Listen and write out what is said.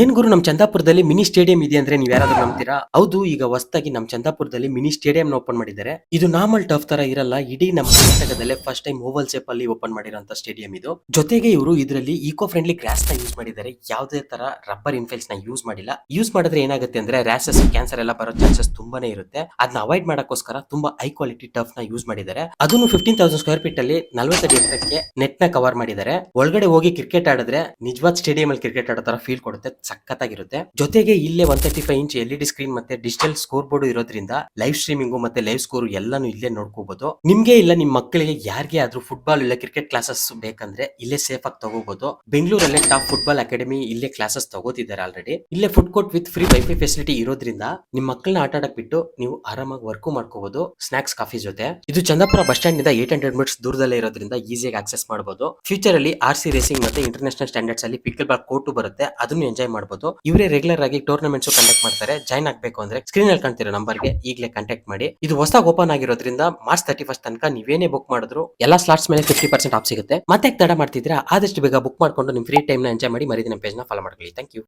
ಏನ್ ಗುರು ನಮ್ ಚಂದಾಪುರದಲ್ಲಿ mini stadium ಇದೆ ಅಂದ್ರೆ ನೀವ್ ಯಾರಾದ್ರೂ ನಂಬ್ತೀರಾ? ಹೌದು, ಈಗ ಹೊಸದಾಗಿ ನಮ್ ಚಂದಾಪುರದಲ್ಲಿ ಮಿನಿ ಸ್ಟೇಡಿಯಂ ಓಪನ್ ಮಾಡಿದ್ದಾರೆ. ಇದು ನಾರ್ಮಲ್ ಟರ್ಫ್ ತರ ಇರಲ್ಲ. ಇಡೀ ನಮ್ಮ ಕರ್ನಾಟಕದಲ್ಲೇ ಫಸ್ಟ್ ಟೈಮ್ ಓವಲ್ ಶೇಪ್ ಅಲ್ಲಿ ಓಪನ್ ಮಾಡಿರೋಂತ ಸ್ಟೇಡಿಯಂ ಇದು. ಜೊತೆಗೆ ಇವರು ಇದರಲ್ಲಿ ಈಕೋ ಫ್ರೆಂಡ್ಲಿ ಗ್ರಾಸ್ ನ ಯೂಸ್ ಮಾಡಿದ್ದಾರೆ. ಯಾವುದೇ ತರ ರಬ್ಬರ್ ಇನ್ಫೆಲ್ಸ್ ನ ಯೂಸ್ ಮಾಡಿಲ್ಲ. ಯೂಸ್ ಮಾಡಿದ್ರೆ ಏನಾಗುತ್ತೆ ಅಂದ್ರೆ ರ್ಯಾಸಸ್, ಕ್ಯಾನ್ಸರ್ ಎಲ್ಲ ಬರೋ ಚಾನ್ಸಸ್ ತುಂಬಾನೇ ಇರುತ್ತೆ. ಅದನ್ನ ಅವಾಯ್ಡ್ ಮಾಡಕ್ಕೋಸ್ಕರ ತುಂಬಾ ಹೈ ಕ್ವಾಲಿಟಿ ಟರ್ಫ್ ನ ಯೂಸ್ ಮಾಡಿದ್ದಾರೆ. ಅದನ್ನು 15,000 ಸ್ಕ್ವೇರ್ ಫೀಟ್ ಅಲ್ಲಿ 40 ಅಡಿ ಎತ್ತರಕ್ಕೆ ನೆಟ್ ನ ಕವರ್ ಮಾಡಿದ್ದಾರೆ. ಒಳಗಡೆ ಹೋಗಿ ಕ್ರಿಕೆಟ್ ಆಡಿದ್ರೆ ನಿಜವಾದ ಸ್ಟೇಡಿಯಂ ಅಲ್ಲಿ ಕ್ರಿಕೆಟ್ ಆಡೋ ತರ ಫೀಲ್ ಕೊಡುತ್ತೆ. ಸಖತ್ತಾಗಿರುತ್ತೆ. ಜೊತೆಗೆ ಇಲ್ಲೇ 135 ಇಂಚ್ LED ಸ್ಕ್ರೀನ್ ಮತ್ತೆ ಡಿಜಿಟಲ್ ಸ್ಕೋರ್ ಬೋರ್ಡ್ ಇರೋದ್ರಿಂದ ಲೈವ್ ಸ್ಟ್ರೀಮಿಂಗ್ ಮತ್ತೆ ಲೈವ್ ಸ್ಕೋರ್ ಎಲ್ಲಾನು ಇಲ್ಲೇ ನೋಡ್ಕೋಬಹುದು. ನಿಮ್ಗೆ ಇಲ್ಲ ನಿಮ್ ಮಕ್ಕಳಿಗೆ ಯಾರಿಗೆ ಆದ್ರೂ ಫುಟ್ಬಾಲ್ ಇಲ್ಲ ಕ್ರಿಕೆಟ್ ಕ್ಲಾಸಸ್ ಬೇಕಂದ್ರೆ ಇಲ್ಲೇ ಸೇಫ್ ಆಗಿ ತಗೋಬಹುದು. ಬೆಂಗಳೂರಲ್ಲೇ ಟಾಪ್ ಫುಟ್ಬಾಲ್ ಅಕಾಡೆಮಿ ಇಲ್ಲೇ ಕ್ಲಾಸಸ್ ತಗೋತಿದ್ದಾರೆ ಆಲ್ರೆಡಿ. ಇಲ್ಲೇ food court with free wifi facility ಇರೋದ್ರಿಂದ ನಿಮ್ ಮಕ್ಕಳನ್ನ ಆಟ ಆಡಕ್ ಬಿಟ್ಟು ನೀವು ಆರಾಮಾಗಿ ವರ್ಕ್ ಮಾಡ್ಕೋಬಹುದು ಸ್ನಾಕ್ಸ್ ಕಾಫಿ ಜೊತೆ. ಇದು ಚಂದಾಪುರ ಬಸ್ ಸ್ಟ್ಯಾಂಡ್ ಇಂದ 800 ಮೀಟರ್ಸ್ ದೂರದಲ್ಲೇ ಇರೋದ್ರಿಂದ ಈಸಿಯಾಗಿ ಆಕ್ಸೆಸ್ ಮಾಡಬಹುದು. ಫ್ಯೂಚರ್ ಅಲ್ಲಿ RC ರೇಸಿಂಗ್ ಮತ್ತೆ ಇಂಟರ್ನ್ಯಾಷನಲ್ ಸ್ಟ್ಯಾಂಡರ್ಡ್ಸ್ ಅಲ್ಲಿ ಪಿಕಲ್ ಬಾಲ್ ಕೋರ್ಟ್ ಬರುತ್ತೆ, ಅದನ್ನು ಎಂಜಾಯ್ ಮಾಡಬಹುದು. ಇವರೇ ರೆಗ್ಯುಲರ್ ಆಗಿ ಟೂರ್ನಮೆಂಟ್ಸ್ ಕಂಡಕ್ಟ್ ಮಾಡ್ತಾರೆ. ಜಾಯ್ನ್ ಆಗ್ಬೇಕು ಅಂದ್ರೆ ಸ್ಕ್ರೀನ್ ಅಲ್ಲಿ ಕಾಣ್ತಿರೋ ನಂಬರ್ಗೆ ಈಗಲೇ ಕಾಂಟ್ಯಾಕ್ಟ್ ಮಾಡಿ. ಇದು ಹೊಸದಾಗಿ ಓಪನ್ ಆಗಿರೋದ್ರಿಂದ ಮಾರ್ಚ್ 31 ತನಕ ನೀವೇನೇ ಬುಕ್ ಮಾಡಿದ್ರು ಎಲ್ಲಾ ಸ್ಲಾಟ್ಸ್ ಮೇಲೆ 50% ಆಫ್ ಸಿಗುತ್ತೆ. ಮತ್ತೆ ತಡ ಮಾಡ್ತಿದ್ರೆ ಆದಷ್ಟು ಬೇಗ ಬುಕ್ ಮಾಡ್ಕೊಂಡು ನಿಮ್ ಫ್ರೀ ಟೈಮ್ ನ ಎಂಜಾಯ್ ಮಾಡಿ. ಮರಿದಿ ನಮ್ಮ ಪೇಜ್ ನ ಫಾಲೋ ಮಾಡ್ಕೊಳ್ಳಿ. Thank you.